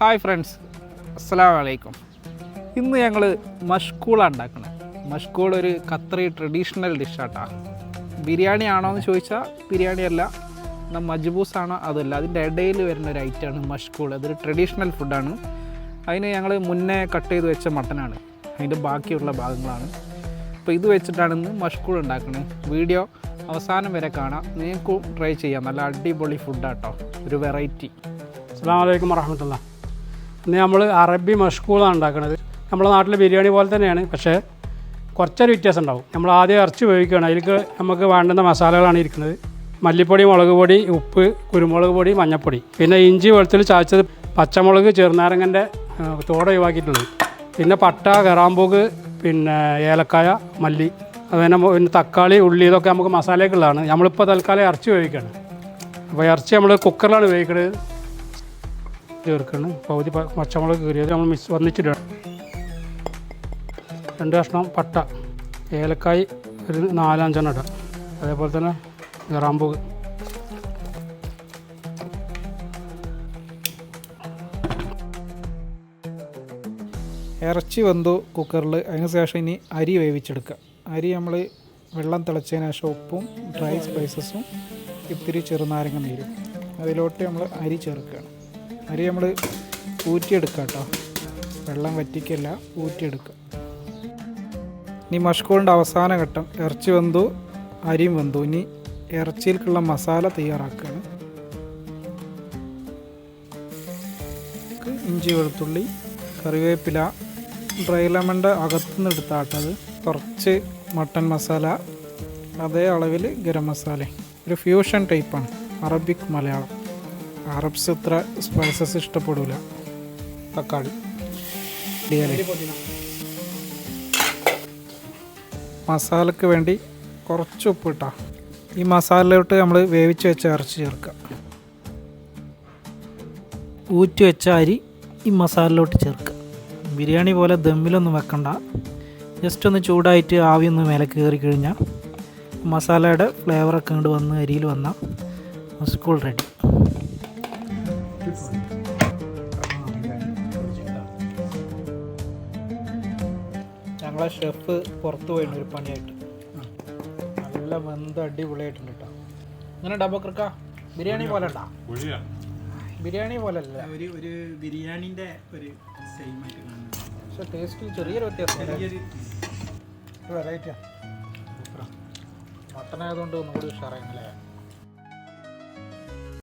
Hi friends, അസ്സലാമു അലൈക്കും. ഇന്ന് ഞങ്ങൾ മഷ്കൂളാണ് ഉണ്ടാക്കുന്നത്. മഷ്കൂൾ ഒരു ഖത്തറി ട്രഡീഷണൽ ഡിഷാട്ടാ. ബിരിയാണി ആണോ എന്ന് ചോദിച്ചാൽ ബിരിയാണി അല്ല, എന്നാൽ മജ്ബൂസാണോ അതല്ല, അതിൻ്റെ ഇടയിൽ വരുന്ന ഒരു ഐറ്റമാണ് മഷ്കൂൾ. അതൊരു ട്രഡീഷണൽ ഫുഡാണ്. അതിന് ഞങ്ങൾ മുന്നേ കട്ട് ചെയ്ത് വെച്ച മട്ടനാണ്, അതിൻ്റെ ബാക്കിയുള്ള ഭാഗങ്ങളാണ്. അപ്പോൾ ഇത് വെച്ചിട്ടാണ് ഇന്ന് മഷ്കൂൾ ഉണ്ടാക്കുന്നത്. വീഡിയോ അവസാനം വരെ കാണാം, നിങ്ങൾക്കും ട്രൈ ചെയ്യാം. നല്ല അടിപൊളി ഫുഡാട്ടോ, ഒരു വെറൈറ്റി. അസ്സലാമു അലൈക്കും വറഹ്മത്തുള്ളാഹി. ഇന്ന് നമ്മൾ അറബി മഷ്കൂളാണ് ഉണ്ടാക്കുന്നത്. നമ്മുടെ നാട്ടിലെ ബിരിയാണി പോലെ തന്നെയാണ്, പക്ഷേ കുറച്ചൊരു വ്യത്യാസം ഉണ്ടാവും. നമ്മൾ ആദ്യം ഇറച്ചി വേവിക്കുകയാണ്. അതിലേക്ക് നമുക്ക് വേണ്ടുന്ന മസാലകളാണ് ഇരിക്കുന്നത്: മല്ലിപ്പൊടി, മുളക് പൊടി, ഉപ്പ്, കുരുമുളക് പൊടി, മഞ്ഞൾപ്പൊടി, പിന്നെ ഇഞ്ചി വെളുത്തുള്ളി ചതച്ചത്, പച്ചമുളക്, ചെറുനാരങ്ങൻ്റെ തോട് ഒഴിവാക്കിയിട്ടുള്ളത്, പിന്നെ പട്ട, കറാമ്പൂക്ക്, പിന്നെ ഏലക്കായ, മല്ലി, അതുപോലെ പിന്നെ തക്കാളി, ഉള്ളി, ഇതൊക്കെ നമുക്ക് മസാലയ്ക്കുള്ളതാണ്. നമ്മളിപ്പോൾ തൽക്കാലം ഇറച്ചി വേവിക്കുകയാണ്. അപ്പോൾ ഇറച്ചി നമ്മൾ കുക്കറിലാണ് വേവിക്കുന്നത്. ചേർക്കണം പകുതി പച്ചമുളക് കീറിയത് നമ്മൾ ഒന്നിച്ചിടണം. 2 കഷ്ണം പട്ട, ഏലക്കായ് ഒരു 4-5 ഇടാം. അതേപോലെ തന്നെ ഗ്രാമ്പൂവ്. ഇറച്ചി വെന്തു കുക്കറിൽ. അതിന് ശേഷം ഇനി അരി വേവിച്ചെടുക്കുക. അരി നമ്മൾ വെള്ളം തിളച്ചതിന് ശേഷം ഉപ്പും ഡ്രൈ സ്പൈസസും ഇത്തിരി ചെറുനാരങ്ങ നീരും അതിലോട്ട് നമ്മൾ അരി ചേർക്കുകയാണ്. അരി നമ്മൾ ഊറ്റിയെടുക്കുക കേട്ടോ, വെള്ളം വറ്റിക്കല്ല, ഊറ്റിയെടുക്കുക. ഇനി മഷ്കൂളിൻ്റെ അവസാന ഘട്ടം. ഇറച്ചി വെന്തു, അരിയും വെന്തു. ഇനി ഇറച്ചിയിലേക്കുള്ള മസാല തയ്യാറാക്കുകയാണ്. ഇഞ്ചി, വെളുത്തുള്ളി, കറിവേപ്പില, ഡ്രൈ ലെമണിൻ്റെ അകത്തുനിന്ന് എടുത്താട്ടത്, കുറച്ച് മട്ടൻ മസാല, അതേ അളവിൽ ഗരം മസാല. ഒരു ഫ്യൂഷൻ ടൈപ്പാണ്, അറബിക് മലയാളം. അറബ്സ് ഇത്ര സ്പൈസസ് ഇഷ്ടപ്പെടില്ല. തക്കാളി, മസാലയ്ക്ക് വേണ്ടി കുറച്ച് ഉപ്പ് ഇട്ടാ. ഈ മസാലയിലോട്ട് നമ്മൾ വേവിച്ച് വെച്ച ഇറച്ചി ചേർക്കുക. ഊറ്റി വെച്ച അരി ഈ മസാലയിലോട്ട് ചേർക്കുക. ബിരിയാണി പോലെ ദമ്മിലൊന്നും വെക്കണ്ട, ജസ്റ്റ് ഒന്ന് ചൂടായിട്ട് ആവി ഒന്ന് മേലെ കയറി കഴിഞ്ഞാൽ മസാലയുടെ ഫ്ലേവറൊക്കെ ഇങ്ങോട്ട് വന്ന് അരിയിൽ വന്നാൽ മഷ്കൂൾ റെഡി. ഞങ്ങളെ ഷെഫ് പുറത്ത് പോയിട്ട് ഒരു പണിയായിട്ട് നല്ല വെന്ത് അടിപൊളിയായിട്ടുണ്ട് കേട്ടോ. ഇങ്ങനെ ഡബക്കർക്ക ബിരിയാണി പോലെ ഉണ്ടാ? ബിരിയാണി പോലെ അല്ല, ഒരു ബിരിയാണിൻ്റെ ഒരു സെയിം ആയിട്ട് കാണുന്നത്, പക്ഷേ ടേസ്റ്റിൽ ചെറിയൊരു വ്യത്യാസം. വെറൈറ്റിയാണ്. മട്ടനായതുകൊണ്ട് ഒന്നും കൂടി ഉഷാറായില്ലേ?